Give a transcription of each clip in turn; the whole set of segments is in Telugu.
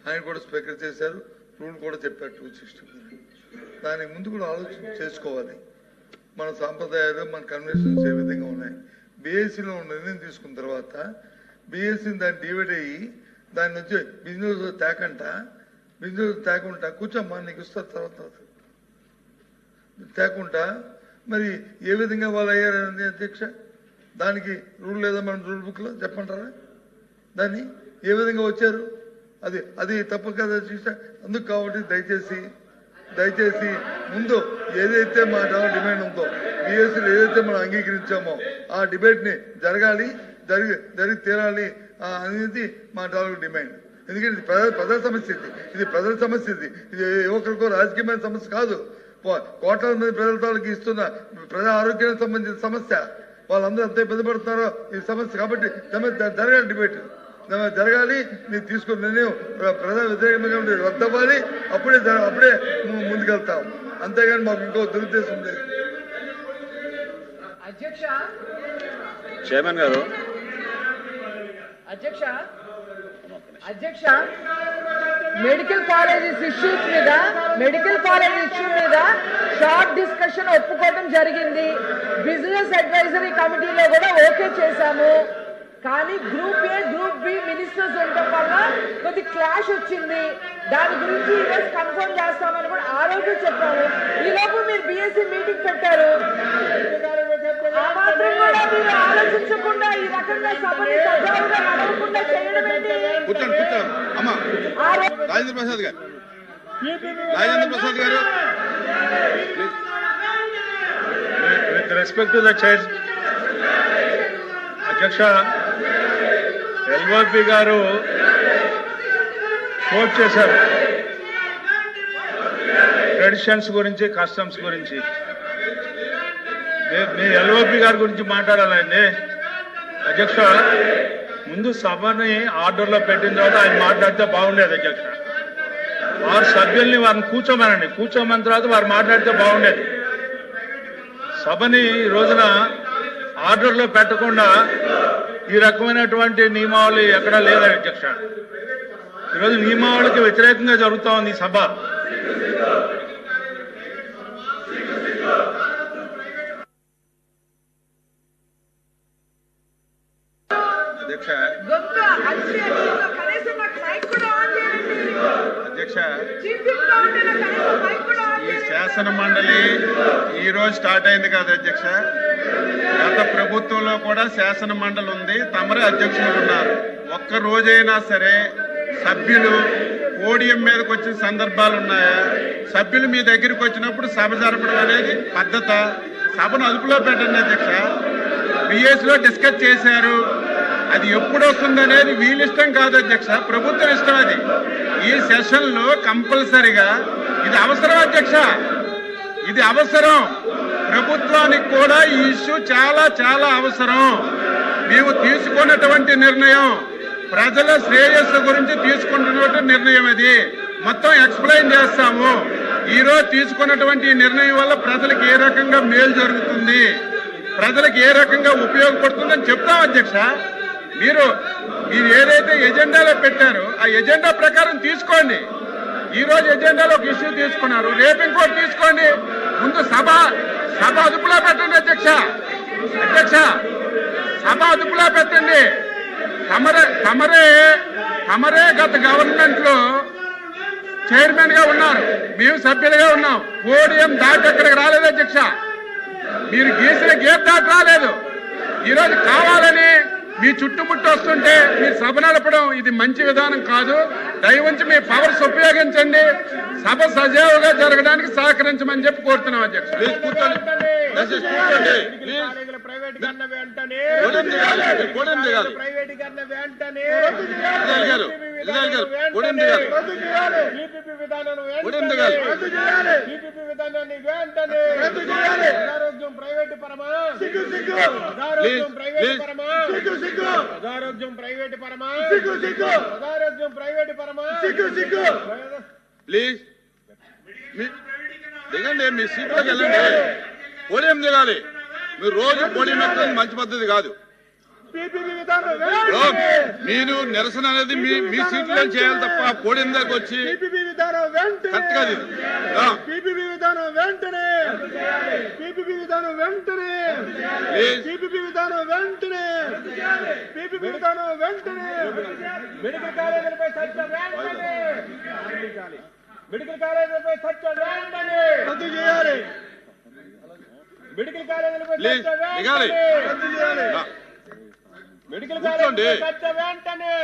ఆయన కూడా స్పీకర్ చేశారు, రూల్ కూడా చెప్పారు 260. దానికి ముందు కూడా ఆలోచన చేసుకోవాలి. మన సాంప్రదాయాలు మన కన్వెన్షన్స్ ఏ విధంగా ఉన్నాయి. బీఎస్సీలో నిర్ణయం తీసుకున్న తర్వాత బీఎస్సీని దాన్ని డివైడ్ అయ్యి దాని నుంచి బిజినెస్ తేకుండా కూర్చోమ్మా నీకు ఇస్తారు తర్వాత తేకుండా మరి ఏ విధంగా వాళ్ళు అయ్యారని అధ్యక్ష, దానికి రూల్ లేదా మన రూల్ బుక్లో చెప్పంటారా? దాన్ని ఏ విధంగా వచ్చారు? అది తప్పు కదా అధ్యక్ష. అందుకు కాబట్టి దయచేసి ముందు ఏదైతే మా డిమాండ్ ఉందో బీఎస్సీలో ఏదైతే మనం అంగీకరించామో ఆ డిబేట్ని జరిగి తీరాలి అనేది మా డిమాండ్. ఎందుకంటే ఇది ప్రజల సమస్య, ఇది ప్రజల సమస్య, ఇది యువకులకు రాజకీయమైన సమస్య కాదు. కోట్లాది మంది ప్రజల తాలూకు ఇస్తున్న ప్రజా ఆరోగ్యానికి సంబంధించిన సమస్య. వాళ్ళందరూ ఎంత ఇబ్బంది పడుతున్నారో ఈ సమస్య. కాబట్టి జరగాలి, డిబేట్ జరగాలి. మీరు తీసుకున్న నిర్ణయం ప్రజా వ్యతిరేకంగా రద్దవ్వాలి. అప్పుడే ముందుకెళ్తాం. అంతేగాని మాకు ఇంకో దురుద్దేశం లేదు. చైర్మన్ గారు, అధ్యక్ష మెడికల్ కాలేజెస్ ఇష్యూ మీద షార్ట్ డిస్కషన్ ఒప్పుకోవడం జరిగింది. బిజినెస్ అడ్వైజరీ కమిటీలో కూడా ఓకే చేశాము. కానీ group A group B ministers ఉండటం వల్ల కొద్ది క్లాష్ వచ్చింది. దాని గురించి ఈరోజు కన్ఫర్మ్ చేస్తామని కూడా ఆ రోజు చెప్పాము. ఈ లోపు మీరు బీఎస్సీ మీటింగ్ పెట్టారు. ఆ మాత్రం కూడా మీరు ఆలోచించకుండా ఈ రకంగా సభని సజావుగా నడవకుండా చేయడం ఏంటి? రాజేంద్ర ప్రసాద్ గారు with respect to the chair అధ్యక్ష, ఎల్ఓపి గారు కోట్ చేశారు ట్రెడిషన్స్ గురించి, కస్టమ్స్ గురించి. మీ ఎల్ఓపి గారి గురించి మాట్లాడాలండి అధ్యక్ష. ముందు సభని ఆర్డర్లో పెట్టిన తర్వాత ఆయన మాట్లాడితే బాగుండేది అధ్యక్ష. వారి సభ్యుల్ని వారిని కూర్చోమన్న తర్వాత వారు మాట్లాడితే బాగుండేది. సభని ఈ రోజున ఆర్డర్లో పెట్టకుండా ఈ రకమైనటువంటి నియమావళి ఎక్కడా లేదా అధ్యక్ష. ఈరోజు నియమావళికి వ్యతిరేకంగా జరుగుతూ ఉంది ఈ సభ. అధ్యక్ష, ఈ శాసన మండలి ఈ రోజు స్టార్ట్ అయింది కాదు అధ్యక్ష. గత ప్రభుత్వంలో కూడా శాసన మండలి ఉంది, తమరే అధ్యక్షులు ఉన్నారు. ఒక్క రోజైనా సరే సభ్యులు పోడియం మీదకి వచ్చిన సందర్భాలు ఉన్నాయా? సభ్యులు మీ దగ్గరికి వచ్చినప్పుడు సభ జరపడం అనేది పద్ధత. సభను అదుపులో పెట్టండి అధ్యక్ష. బిఎస్లో డిస్కస్ చేశారు, అది ఎప్పుడు వస్తుందనేది వీళ్ళిష్టం కాదు అధ్యక్ష, ప్రభుత్వం ఇష్టం. అది ఈ సెషన్లో కంపల్సరిగా ఇది అవసరం అధ్యక్ష, ఇది అవసరం. ప్రభుత్వానికి కూడా ఈ ఇష్యూ చాలా చాలా అవసరం. మేము తీసుకున్నటువంటి నిర్ణయం ప్రజల శ్రేయస్సు గురించి తీసుకుంటున్నటువంటి నిర్ణయం. అది మొత్తం ఎక్స్ప్లెయిన్ చేస్తాము. ఈరోజు తీసుకున్నటువంటి నిర్ణయం వల్ల ప్రజలకు ఏ రకంగా మేలు జరుగుతుంది, ప్రజలకు ఏ రకంగా ఉపయోగపడుతుందని చెప్తాం అధ్యక్ష. మీరు ఏదైతే ఎజెండాలో పెట్టారో ఆ ఎజెండా ప్రకారం తీసుకోండి. ఈ రోజు ఎజెండాలో ఒక ఇష్యూ తీసుకున్నారు, రేపు ఇంకోటి తీసుకోండి. ముందు సభ అదుపులో పెట్టండి అధ్యక్ష. సభ అదుపులో పెట్టండి. తమరే గత గవర్నమెంట్ లో చైర్మన్ గా ఉన్నారు, మేము సభ్యులుగా ఉన్నాం. పోడియం దాటి అక్కడికి రాలేదు అధ్యక్ష. మీరు గీసిన గేట్ దాటి రాలేదు. ఈరోజు కావాలని మీ చుట్టుముట్టు వస్తుంటే మీరు సభ నడపడం ఇది మంచి విధానం కాదు. దయవుంచి మీ పవర్స్ ఉపయోగించండి, సభ సజావుగా జరగడానికి సహకరించమని చెప్పి కోరుతున్నాం అధ్యక్ష. ప్లీజ్ దిగండి, మీ సీట్లోకి వెళ్ళండి. పోడియం దిగాలి. మీరు రోజు పోడియం ఎక్కడం మంచి పద్ధతి కాదు. మీరు నిరసన అనేది మీ సీట్లో చేయాలి తప్ప పోడిన దాకా వచ్చి కరెక్ట్ కాదు ఇది. పీపీపీ విధానం వెంటనే పీపీపీ విధానం వెంటనే పీపీపీ విధానం వెంటనే పీపీపీ విధానం వెంటనే మెడికల్ కాలేజీలపై చర్చ వెంటనే మెడికల్ కాలేజీలపై చర్చ వెంటనే రద్దు చేయాలి మెడికల్ కాలేజీలపై చర్చ వెంటనే రద్దు చేయాలి మెడికల్ కాలేజీలపై చర్చ వెంటనే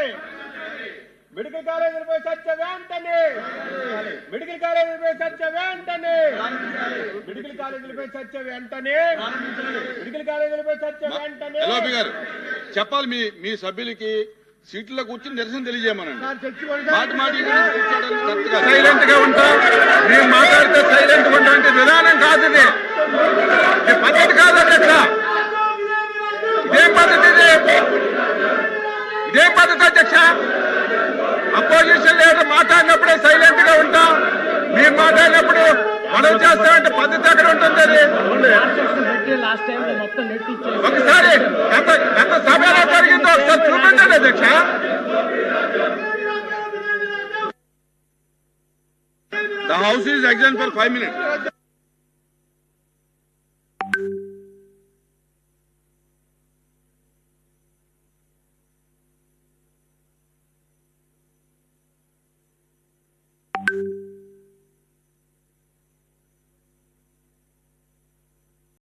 మెడికల్ కాలేజీలపై చర్చ వెంటనే మెడికల్ కాలేజీలపై చర్చ వెంటనే మెడికల్ కాలేజీలపై చర్చ వెంటనే మెడికల్ కాలేజీలపై చర్చ వెంటనే ఎల్ఓపి గారు చెప్పాలి మీ సభ్యులకి సీట్లో కూర్చుని నిరసన తెలియజేయమనండి. మాట సైలెంట్ గా ఉంటాం. మేము మాట్లాడితే సైలెంట్ గా ఉండే విధానం కాదు ఇది. ఇది పద్ధతి కాదు అధ్యక్ష. ఇదేం పద్ధతి ఇది? ఇదేం పద్ధతి అధ్యక్ష? అపోజిషన్ లీడర్ మాట్లాడినప్పుడే సైలెంట్ గా ఉంటాం. మీరు మాట్లాడినప్పుడు మనం చేస్తామంటే పద్ధతి ఎక్కడ ఉంటుంది అది? ఒకసారి గత సభ ఎలా జరిగిందో ఒకసారి చూపించండి అధ్యక్ష. The house is adjourned for 5 minutes.